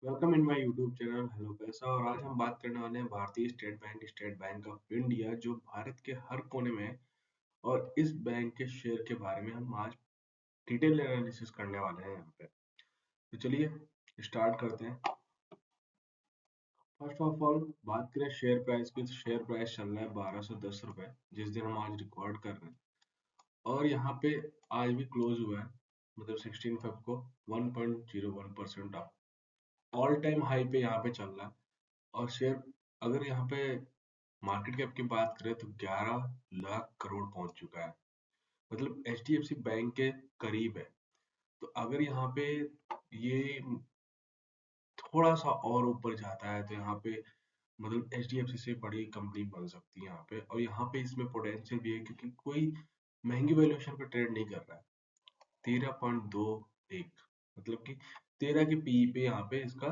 Welcome in my YouTube channel hello पैसा। और आज हम बात करने वाले हैं भारतीय स्टेट बैंक ऑफ इंडिया, जो भारत के हर कोने में है। और इस बैंक के शेयर के बारे में हम आज डिटेल एनालिसिस करने वाले हैं यहाँ पे। तो चलिए स्टार्ट करते हैं। फर्स्ट ऑफ ऑल बात करें शेयर प्राइस की, तो शेयर प्राइस चल रहा है 1210 रुपए, जिस दिन हम आज रिकॉर्ड कर रहे हैं। और यहाँ पे आज भी क्लोज हुआ है, मतलब 16 Feb को 1.01% ऑफ ऑल टाइम हाई पे यहाँ पे चल रहा है। और शेयर अगर यहाँ पे मार्केट कैप की बात करें तो 11 लाख करोड़ पहुंच चुका है, मतलब HDFC बैंक के करीब है। तो अगर यहाँ पे ये थोड़ा सा और ऊपर जाता है तो यहाँ पे मतलब HDFC से बड़ी कंपनी बन सकती है यहाँ पे। और यहाँ पे इसमें पोटेंशियल भी है क्योंकि कोई महंगी वैल्यूएशन पे ट्रेड नहीं कर रहा है। 13.21, मतलब कि 13 के पी पे यहाँ पे इसका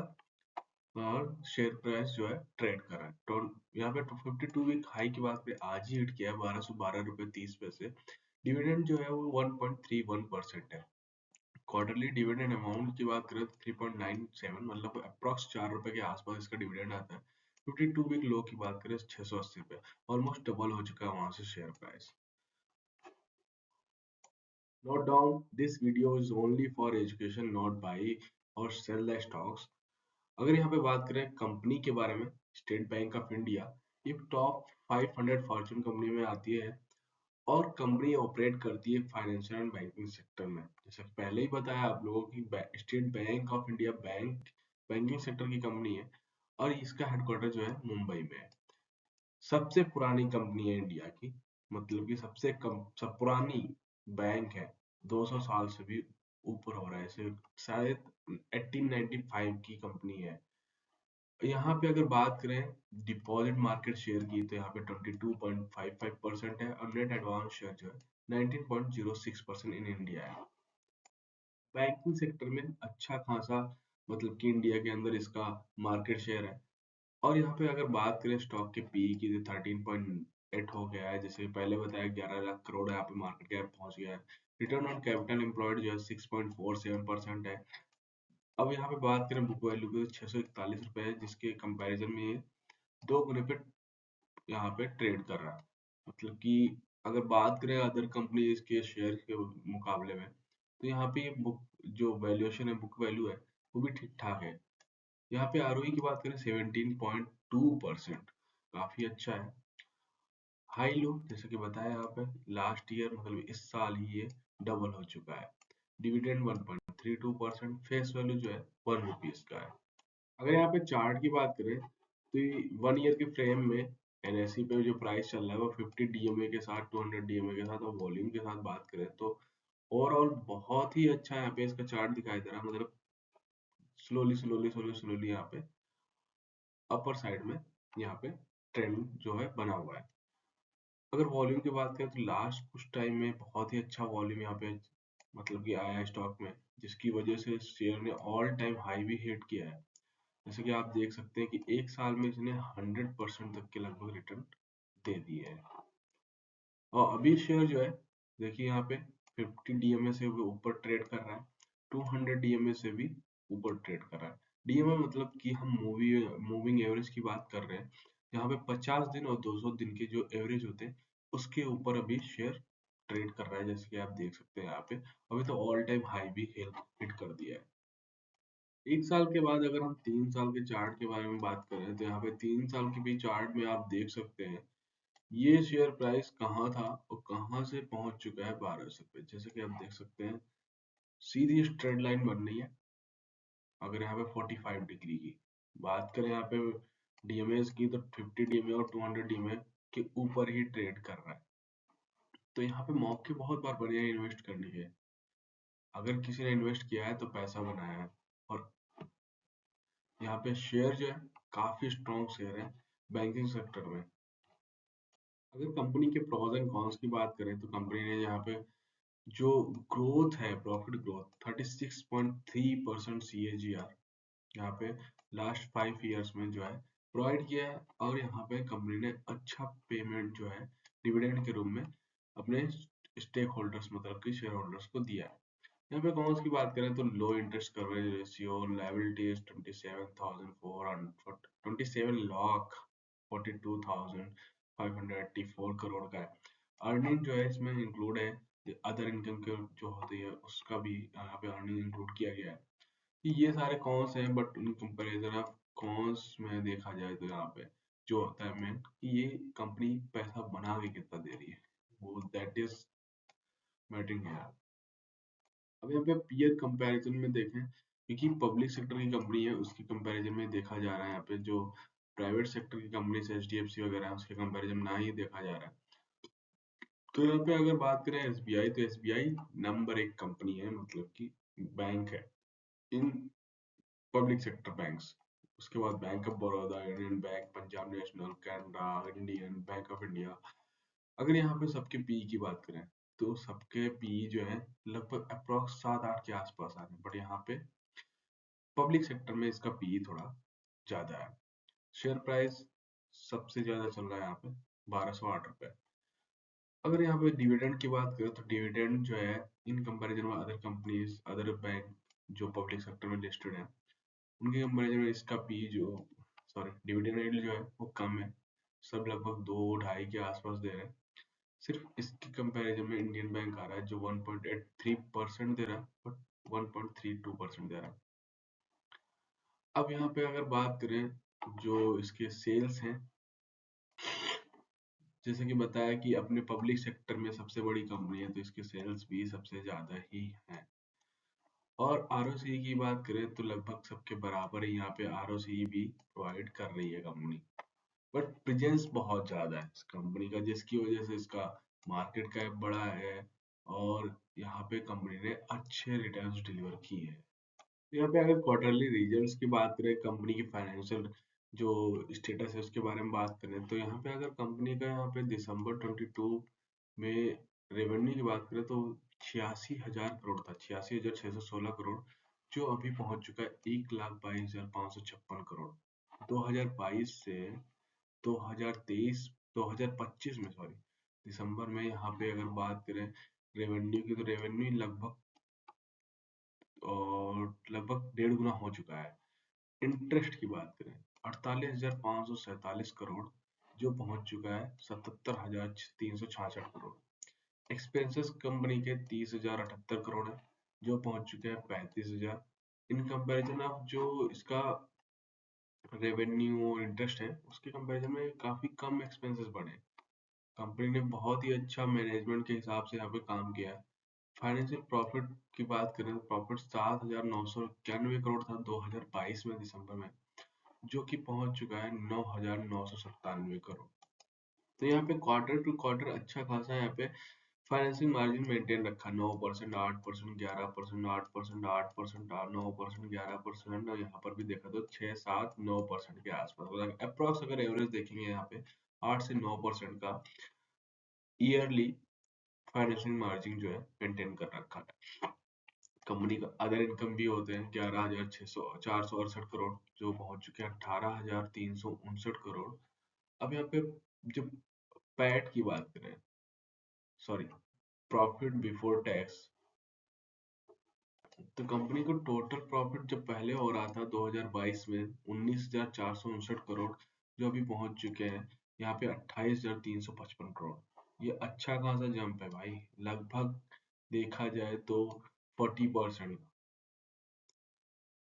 और शेयर प्राइस जो है ट्रेड कर रहा है। तो यहाँ पे 52 वीक हाई की बात करें, आज ही हिट किया है 1212 रुपए 30 पैसे। डिविडेंड जो है वो 1.31% है। क्वार्टरली डिविडेंड अमाउंट की बात करें तो 3.97, मतलब अप्रॉक्स 4 रुपए के आसपास इसका डिविडेंड आता है। 52 वीक लो की बात करें 680 रुपए, ऑलमोस्ट डबल हो चुका है वहां से share price. Note down, this video is only for education, not buy or sell the stocks. अगर यहाँ पे बात करें कंपनी के बारे में, स्टेट बैंक ऑफ इंडिया ये टॉप 500 फॉर्च्यून कंपनी में आती है। और कंपनी ऑपरेट करती है फाइनेंशियल एंड बैंकिंग सेक्टर में। जैसे पहले ही बताया आप लोगों की, state Bank of India banking sector की कंपनी है। और इसका हेडक्वार्टर जो है मुंबई में है। सबसे पुरानी कंपनी है इंडिया की, मतलब कि सब पुरानी बैंक है। 200 साल से भी ऊपर हो रहा है इसे, शायद 1895 की कंपनी है। यहाँ पे अगर बात करें डिपॉजिट मार्केट शेयर की, तो यहाँ पे 22.55% है। और नेट एडवांस शेयर जो है 19.06% इन इंडिया है। बैंकिंग सेक्टर में अच्छा खासा, मतलब कि इंडिया के अंदर इसका मार्केट शेयर है। और यहाँ पे अगर बात करें स्टॉक के पी की, तो 13.8 हो गया है। जैसे पहले बताया 11 लाख करोड़ यहाँ पे मार्केट कैप पहुंच गया है। रिटर्न ऑन कैपिटल एम्प्लॉयड जो है 6.47% है। अब यहाँ पे बात करें बुक वैल्यू की, तो 641 रुपए है, जिसके कंपैरिजन में ये 2 गुने पे यहाँ पे ट्रेड कर रहा है। मतलब कि अगर बात करें अदर कंपनीज के शेयर के मुकाबले में, तो यहाँ पे बुक जो वैल्यूएशन है, बुक वैल्यू है, वो भी ठीक ठाक है। यहाँ पे ROE की बात करें 17.2%, काफी अच्छा है। हाई लो जैसे कि बताया यहाँ पे, लास्ट ईयर मतलब इस साल ही ये डबल हो चुका है। डिविडेंड 1.32%, फेस वैल्यू जो है 1 रुपीज का है। अगर यहाँ पे चार्ट की बात करें, तो 1 ईयर के फ्रेम में NSE पे जो प्राइस चल रहा है वो 50 DMA के साथ, 200 DMA के साथ और वॉल्यूम के साथ बात करें तो ओवरऑल बहुत ही अच्छा यहाँ पे इसका चार्ट दिखाई दे रहा है। मतलब स्लोली स्लोली स्लोली स्लोली यहाँ पे अपर साइड में यहाँ पे ट्रेंड जो है बना हुआ है। अगर वॉल्यूम की बात करें तो लास्ट कुछ टाइम में बहुत ही अच्छा वॉल्यूम यहाँ पे मतलब कि आया है स्टॉक में, जिसकी वजह से शेयर ने ऑल टाइम हाई भी हिट किया है। जैसे कि आप देख सकते हैं कि एक साल में इसने 100% तक के लगभग रिटर्न दे दिए हैं। और अभी शेयर जो है, देखिए यहाँ पे 50 DMA से भी ऊपर ट्रेड कर रहा है, 200 DMA से भी ऊपर ट्रेड कर रहा है। DMA मतलब कि हम मूविंग एवरेज की बात कर रहे हैं। यहाँ पे 50 दिन और 200 दिन के जो एवरेज होते हैं, उसके ऊपर अभी शेयर ट्रेड कर रहा है। जैसे कि आप देख सकते हैं यहाँ पे अभी तो ऑल टाइम हाई भी हिट कर दिया है। एक साल के बाद अगर हम 3 साल के चार्ट के बारे में बात करें, तो यहाँ पे 3 साल के भी चार्ट में आप देख सकते हैं ये शेयर प्राइस कहाँ था और कहाँ से पहुंच चुका है 1200 पे। जैसे कि आप देख सकते हैं सीधी स्ट्रेट लाइन बन रही है। अगर यहाँ पे 45 डिग्री की बात करें, यहाँ पे DMA की, तो 50 DMA और 200 DMA के ऊपर ही ट्रेड कर रहा है। तो यहाँ पे मौके बहुत बार बढ़िया इन्वेस्ट करने के, अगर किसी ने इन्वेस्ट किया है तो पैसा बनाया है। और यहाँ पे शेयर जो है काफी स्ट्रॉन्ग शेयर है बैंकिंग सेक्टर में। अगर कंपनी के प्रॉस एंड कॉन्स की बात करें, तो कंपनी ने यहाँ पे जो ग्रोथ है, प्रॉफिट ग्रोथ 36.3% CAGR यहाँ पे लास्ट 5 ईयर्स में जो है प्रोवाइड किया है। और यहाँ पे कंपनी ने अच्छा पेमेंट जो है डिविडेंड के रूप में अपने स्टेक होल्डर्स, मतलब कि शेयर होल्डर्स को दिया है। यहाँ पे कॉमर्स की बात करें तो लो interest coverage ratio, liability is 27,400 27 lakh 42,584 crore का है। अर्निंग जो है इसमें इंक्लूड है, अदर इनकम के जो होती है उसका भी यहाँ पे अर्निंग इंक्लूड किया गया है। तो ये सारे कॉन्स हैं, but in comparison of cons में देखा जाए तो यहाँ पे जो होता है मेन कि ये कंपनी पैसा बना के कितना दे रही है, वो दैट इज मैटरिंग है। अब यहाँ पे पीयर कंपैरिजन में देखें, क्योंकि पब्लिक सेक्टर की कंपनी है उसकी कंपैरिजन में देखा जा रहा है, यहाँ पे जो प्राइवेट सेक्टर की कंपनी से एचडीएफसी वगैरह है उसके कंपैरिजन में ना ही देखा जा रहा है। तो यहाँ पे अगर बात करें एसबीआई, तो एसबीआई नंबर 1 कंपनी है, मतलब कि बैंक है इन पब्लिक सेक्टर बैंक्स। उसके बाद bank of Baroda, union bank, Punjab national, Canara, Indian bank of India. अगर यहाँ पे सबके पी की बात करें तो सबके पी जो है लगभग अप्रोक्स 7-8 के आसपास आ रहे हैं, बट यहाँ पे पब्लिक सेक्टर में इसका पी थोड़ा ज्यादा है। शेयर प्राइस सबसे ज्यादा चल रहा है यहाँ पे 1208 रुपए। अगर यहाँ पे डिविडेंड की बात करें तो डिविडेंड जो है इन कंपैरिजन में अदर कंपनीज, अदर बैंक जो पब्लिक सेक्टर में लिस्टेड है उनके कंपैरिजन में इसका पी जो सॉरी डिविडेंड यील्ड जो है वो कम है। सब लगभग 2-2.5 के आसपास दे रहे हैं। सिर्फ इसकी कंपैरिजन में इंडियन बैंक आ रहा है जो 1.83% दे रहा है, बट 1.32% दे रहा है। अब यहाँ पे अगर बात करें जो इसके सेल्स हैं, जैसे कि बताया कि अपने पब्लिक सेक्टर में सबसे बड़ी कंपनी है तो इसके सेल्स भी सबसे ज्यादा ही हैं। और आरओसी की बात करें तो लगभग सबके बराबर ही यहाँ पे आरओसी भी प्रोवाइड कर रही है कंपनी, बट प्रेजेंस बहुत ज्यादा है इस कंपनी का, जिसकी वजह से इसका मार्केट कैप बड़ा है और यहाँ पे कंपनी ने अच्छे रिटर्न्स डिलीवर किए हैं। यहाँ पे अगर क्वार्टरली रिजल्ट्स की बात करें, कंपनी की फाइनेंशियल जो स्टेटस है उसके बारे में बात करें, तो यहाँ पे अगर कंपनी का यहाँ पे दिसंबर 22 में रेवेन्यू की बात करें तो 86,000 करोड़ था, 86,616 करोड़, जो अभी पहुंच चुका है 1,22,556 करोड़। 2022 से 2023 2025 में सॉरी दिसंबर में यहाँ पे अगर बात करें रेवेन्यू की, तो रेवेन्यू लगभग और लगभग 1.5 गुना हो चुका है। इंटरेस्ट की बात करें 48,547 करोड़, जो पहुंच चुका है 77,366 करोड़। एक्सपेंसेस कंपनी के 30,078 करोड़ है, जो पहुंच चुके हैं 35,000। इन कंपैरिजन ऑफ जो इसका रेवेन्यू और इंटरेस्ट है उसके कंपैरिजन में काफी कम एक्सपेंसेस बढ़े। कंपनी ने बहुत ही अच्छा मैनेजमेंट के हिसाब से यहाँ पे काम किया है। फाइनेंशियल प्रॉफिट की बात करें तो प्रॉफिट 7,991 करोड़ था 2022 में दिसंबर में, जो कि पहुंच चुका है 9,997 करोड़। तो यहाँ पे क्वार्टर टू क्वार्टर अच्छा खासा यहाँ पे फाइनेंसिंग मार्जिन मेंटेन रखा, 9%, 8%, 11%, 8%, 8%, 9%, 11%, और यहाँ पर भी देखा तो 6, 7, 9% के आसपास, मतलब अप्रॉक्स अगर एवरेज देखेंगे यहाँ पे 8 से 9% का ईयरली फाइनेंसिंग मार्जिन जो है मेंटेन कर रखा है। कंपनी का अदर इनकम भी होते हैं 11,468 करोड़, जो पहुंच चुके हैं 18,359 करोड़। अब यहाँ पे जब पैट की बात करें, सॉरी प्रॉफिट बिफोर टैक्स, तो कंपनी को टोटल प्रॉफिट जब पहले हो रहा था 2022 में 19,459 करोड़, जो अभी पहुंच चुके हैं यहाँ पे 28,355 करोड़। ये अच्छा खासा जंप है भाई, लगभग देखा जाए तो 40%।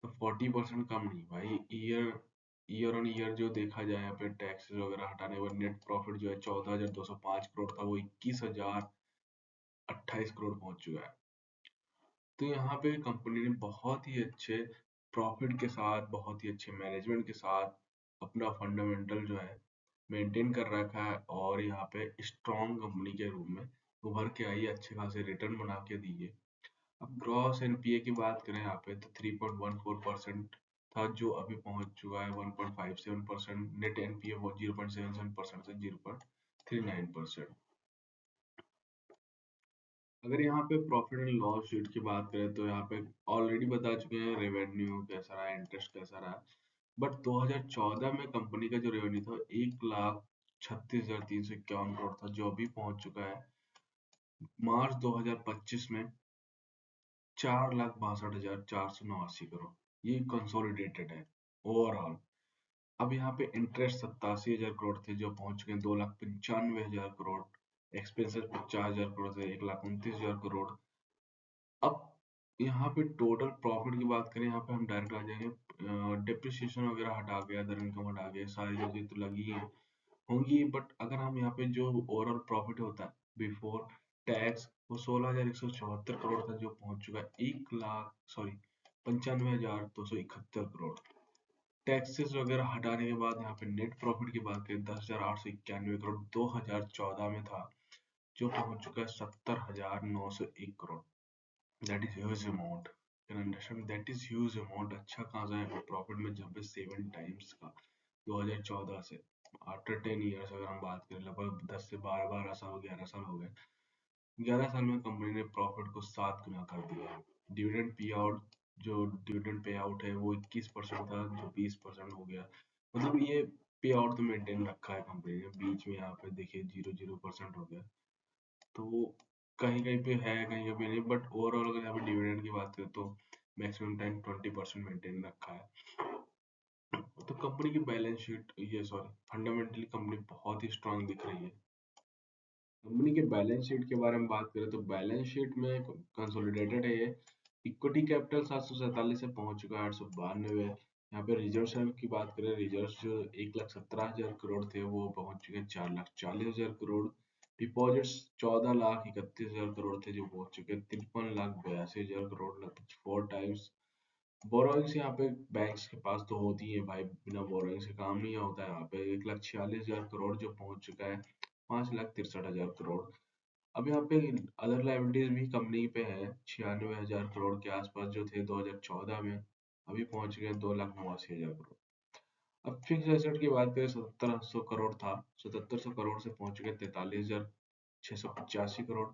तो 40% कम नहीं भाई, ईयर ईयर ऑन ईयर जो देखा जाए यहाँ पे टैक्सेस वगैरह हटाने पर नेट प्रॉफिट जो है 14,205 करोड़ था, वो 21,028 करोड़ पहुंच चुका है। तो यहाँ पे कंपनी ने बहुत ही अच्छे प्रॉफिट के साथ, बहुत ही अच्छे मैनेजमेंट के साथ अपना फंडामेंटल जो है मेंटेन कर रखा है, और यहाँ पे स्ट्रॉन्ग कंपनी के रूप में उभर के आई है, अच्छे खासे रिटर्न बना के दी है। अब ग्रॉस एनपीए की बात करें यहाँ पे तो 3.14% था, जो अभी पहुंच चुका है 1.57%। नेट एनपीए वो 0.77% से 0.39%। अगर यहाँ पे प्रॉफिट एंड लॉस शीट की बात करें तो यहाँ पे ऑलरेडी बता चुके हैं रेवेन्यू कैसा रहा, इंटरेस्ट कैसा रहा, बट 2014 में कंपनी का जो रेवेन्यू था 1,36,351 करोड़ था, जो अभी पहुंच चुका है मार्च 2025 में 4,62,489 करोड़, ये कंसोलिडेटेड है ओवरऑल। अब यहाँ पे इंटरेस्ट 87,000 करोड़ थे जो पहुंच चुके हैं 2,95,000 करोड़। एक्सपेंसेस 50,000 करोड़ थे 1,29,000 करोड़। अब यहाँ पे टोटल प्रॉफिट की बात करें, यहाँ पे हम डायरेक्ट आ जाएंगे। डिप्रिसिएशन वगैरह हटा के, अदर इनकम हटा के, सारी चीजें तो लगी हैं होंगी, बट अगर हम यहाँ पे जो ओवरऑल प्रॉफिट होता है बिफोर टैक्स, वो 16,174 करोड़ था जो पहुंच चुका है 95,271 करोड़। टैक्सेस वगैरह हटाने के बाद यहाँ पे नेट प्रॉफिट की बात करें 10,891 करोड़ 2014 में था, जो पहुंच चुका है 70,901 crore. That is huge amount, can understand, that is huge amount. अच्छा खासा है प्रॉफिट में जब 7 टाइम्स का 2014 से। आफ्टर 10 ईयर्स अगर हम बात करें, लगभग 10 से 12 11 साल हो गए। 11 साल में कंपनी ने प्रॉफिट को 7 गुना कर दिया है। डिविडेंड पे आउट, जो डिविडेंड पे आउट है वो 21% था जो 20% हो गया। मतलब ये पे आउट तो मेंटेन रखा है कंपनी ने। बीच में यहाँ पे देखिए 0% हो गया, तो कहीं कहीं पे है कहीं कहीं पे नहीं, बट ओवरऑल अगर यहाँ पे डिविडेंड की बात करें तो मैक्सिमम टाइम 20% मेंटेन रखा है। तो कंपनी की बैलेंस शीट, ये सॉरी, फंडामेंटली कंपनी बहुत ही स्ट्रांग दिख रही है। कंपनी के बैलेंस शीट के बारे में बात करें तो बैलेंस शीट में कंसोलिडेटेड है ये। इक्विटी कैपिटल 747 से पहुंच चुका है 892। यहाँ पे रिजर्व की बात करें, रिजर्व जो 1,17,000 करोड़ थे वो पहुंच चुके हैं 4,40,000 करोड़। डिपॉजिट्स 14,31,000 करोड़ थे जो पहुंच चुके हैं 53,82,000 करोड़, लगभग 4 टाइम्स। बोरोइंग्स यहाँ पे बैंक्स के पास तो होती है भाई, बिना बोरोइंग्स के काम नहीं होता है। यहाँ पे 1,46,000 करोड़ जो पहुंच चुका है 5,63,000 करोड़। अब यहाँ पे अदर लाइबिलिटीज भी कंपनी पे है 96,000 करोड़ के आसपास जो थे 2014 में, अभी पहुंच गए 2,89,000 करोड़। अब फिक्स एसेट की बात करें 7,700 करोड़ था, 7,700 करोड़ से पहुंच गए 43,685 करोड़।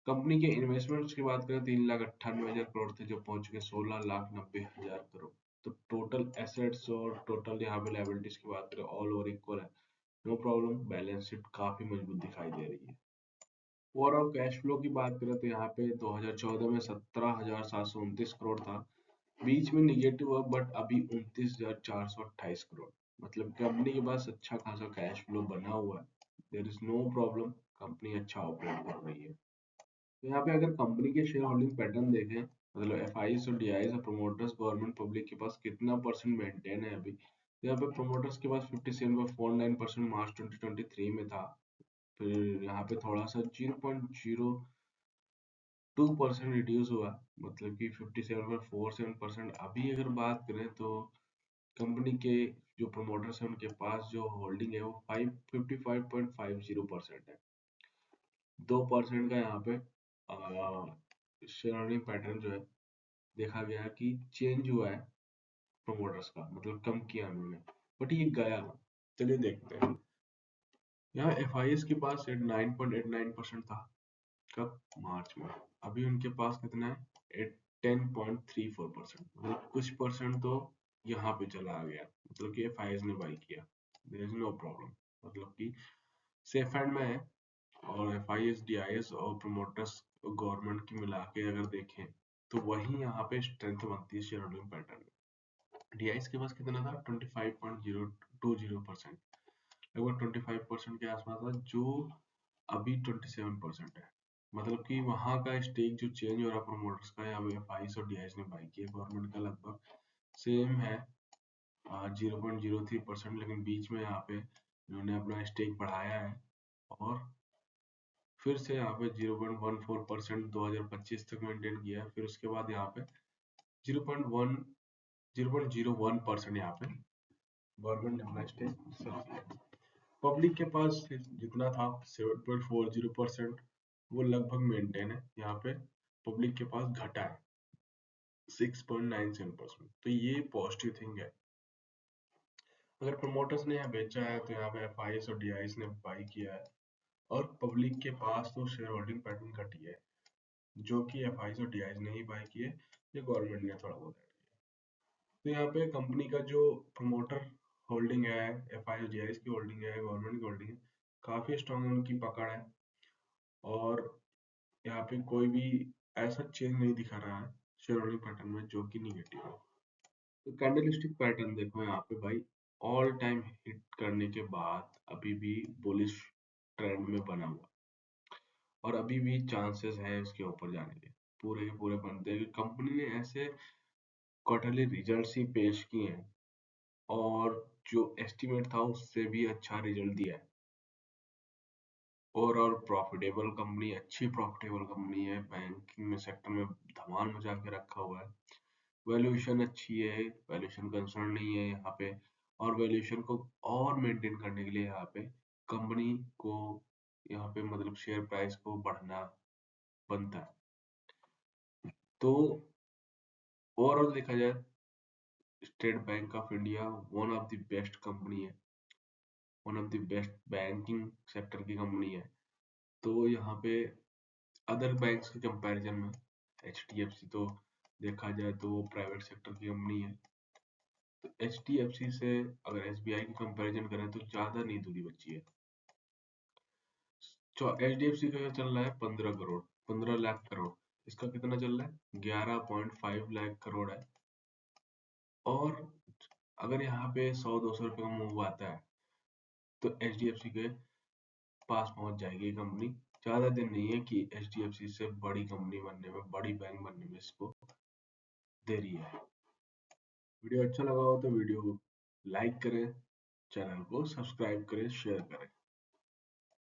कंपनी के इन्वेस्टमेंट्स की बात करें 3,98,000 करोड़ थे जो पहुंच चुके 16,90,000 करोड़। तो टोटल एसेट्स और टोटल यहाँ पे लाइबिलिटीज की बात करें ऑल ओवर इक्वल है, नो प्रॉब्लम। बैलेंस शीट काफी मजबूत दिखाई दे रही है। ओवरऑल कैश फ्लो की बात करें तो यहाँ पे 2014 में 17,729 करोड़ था, बीच में निगेटिव हुआ, बट अभी 29,428 करोड़। मतलब कंपनी के पास अच्छा खासा कैश फ्लो बना हुआ है, there is no problem, company अच्छा ऑपरेट कर रही है। तो यहाँ पे अगर कंपनी के शेयर होल्डिंग पैटर्न देखें, मतलब एफ आई और डी आई और प्रोमोटर्स, गवर्नमेंट, पब्लिक के पास कितना परसेंट मेंटेन है अभी, तो यहाँ पे प्रोमोटर्स के पास 57.49% मार्च 2023 में था। फिर यहाँ पे थोड़ा सा 0.02% रिड्यूस हुआ, मतलब कि 57.47%। अभी अगर बात करें तो कंपनी के जो प्रोमोटर्स हैं उनके पास जो होल्डिंग है वो 55.50% है। 2% का यहाँ पे शेयर होल्डिंग पैटर्न जो है देखा गया कि चेंज हुआ है प्रोमोटर्स का, मतलब कम किया उन्होंने, बट ये गया। चलिए देखते हैं। यहाँ एफ आई एस के पास 9.89% था कब, मार्च में। अभी उनके पास कितना है 10.34%, मतलब कुछ परसेंट तो यहाँ पे चला गया, मतलब कि एफ आई एस ने बाई किया, देयर इज नो प्रॉब्लम, मतलब कि सेफ हैंड में है। और F I S, D I S और प्रोमोटर्स गवर्नमेंट की मिला के अगर देखें तो वही यहाँ पे स्ट्रेंथ बनती है शेयर होल्डिंग पैटर्न में। डी आई एस के पास कितना था 25.020%, लगभग 25% के आसपास था, जो अभी 27% है। मतलब कि वहां का स्टेक जो चेंज हो रहा प्रोमोटर्स का, यहाँ पे एफ आई एस और डी आई एस ने बाई किया। गवर्नमेंट का लगभग सेम है 0.03%, लेकिन बीच में यहाँ पे इन्होंने अपना स्टेक बढ़ाया है और फिर से यहाँ पे 0.14% 2025 तक मेंटेन किया है। फिर उसके बाद यहाँ पे 0.01% यहाँ पे गवर्नमेंट ने अपना स्टेक सेल किया। पब्लिक के पास जितना था 7.40%, वो लगभग मेंटेन है। यहाँ पे पब्लिक के पास घटा है 6.97%, तो ये पॉजिटिव थिंग है। अगर प्रमोटर्स ने यहाँ बेचा है तो यहाँ पे एफ आई एस और डी आई एस ने बाई किया है, और पब्लिक के पास तो शेयर होल्डिंग पैटर्न घटी है, जो कि एफ आई और डी आई ने ही बाय किए, ये गवर्नमेंट ने थोड़ा बहुत ऐड किया। तो यहाँ पे कंपनी का जो प्रमोटर होल्डिंग है, एफ आई डी आई की होल्डिंग है, गवर्नमेंट की होल्डिंग है, काफी स्ट्रॉन्ग उनकी पकड़ है। और यहाँ पे कोई भी ऐसा चेंज नहीं दिखा रहा है शेयर होल्डिंग पैटर्न में, जो कि निगेटिव है। तो कैंडलस्टिक पैटर्न देखो यहाँ पे भाई, ऑल टाइम हिट करने के बाद अभी भी बुलिश ट्रेंड में बना हुआ, और अभी भी चांसेस है इसके ऊपर जाने के, पूरे के पूरे बनते हैं। कंपनी ने ऐसे क्वार्टरली रिजल्ट्स ही पेश किए हैं, और जो एस्टिमेट था उससे भी अच्छा रिजल्ट दिया है। ओवरऑल प्रॉफिटेबल कंपनी, अच्छी प्रॉफिटेबल कंपनी है, बैंकिंग में सेक्टर में धमाल मचा के रखा हुआ है। वैल्यूएशन अच्छी है, वैल्यूएशन कंसर्न नहीं है यहाँ पे, और वैल्यूएशन को और मेंटेन करने के लिए यहाँ पे कंपनी को, यहाँ पे मतलब शेयर प्राइस को बढ़ना बनता है। तो ओवरऑल देखा जाए, State Bank of India one of the best company है, one of the best banking sector की कंपनी है। तो यहाँ पे अदर बैंक्स के कंपैरिजन में एचडीएफसी तो देखा जाए तो वो प्राइवेट सेक्टर की कंपनी है। तो एचडीएफसी से अगर एसबीआई की कंपैरिजन करें तो ज्यादा नहीं दूरी बची है। एचडीएफसी का चल रहा है 15 करोड़, 15 लाख करोड़। इसका कितना चल रहा है? 11.5 लाख करोड़ है। और अगर यहाँ पे 100-200 रुपए का मूव आता है तो एचडीएफसी के पास पहुंच जाएगी कंपनी। ज्यादा दिन नहीं है कि एचडीएफसी से बड़ी कंपनी बनने में, बड़ी बैंक बनने में इसको देरी है। वीडियो अच्छा लगा हो तो वीडियो लाइक करें, चैनल को सब्सक्राइब करें, शेयर करें।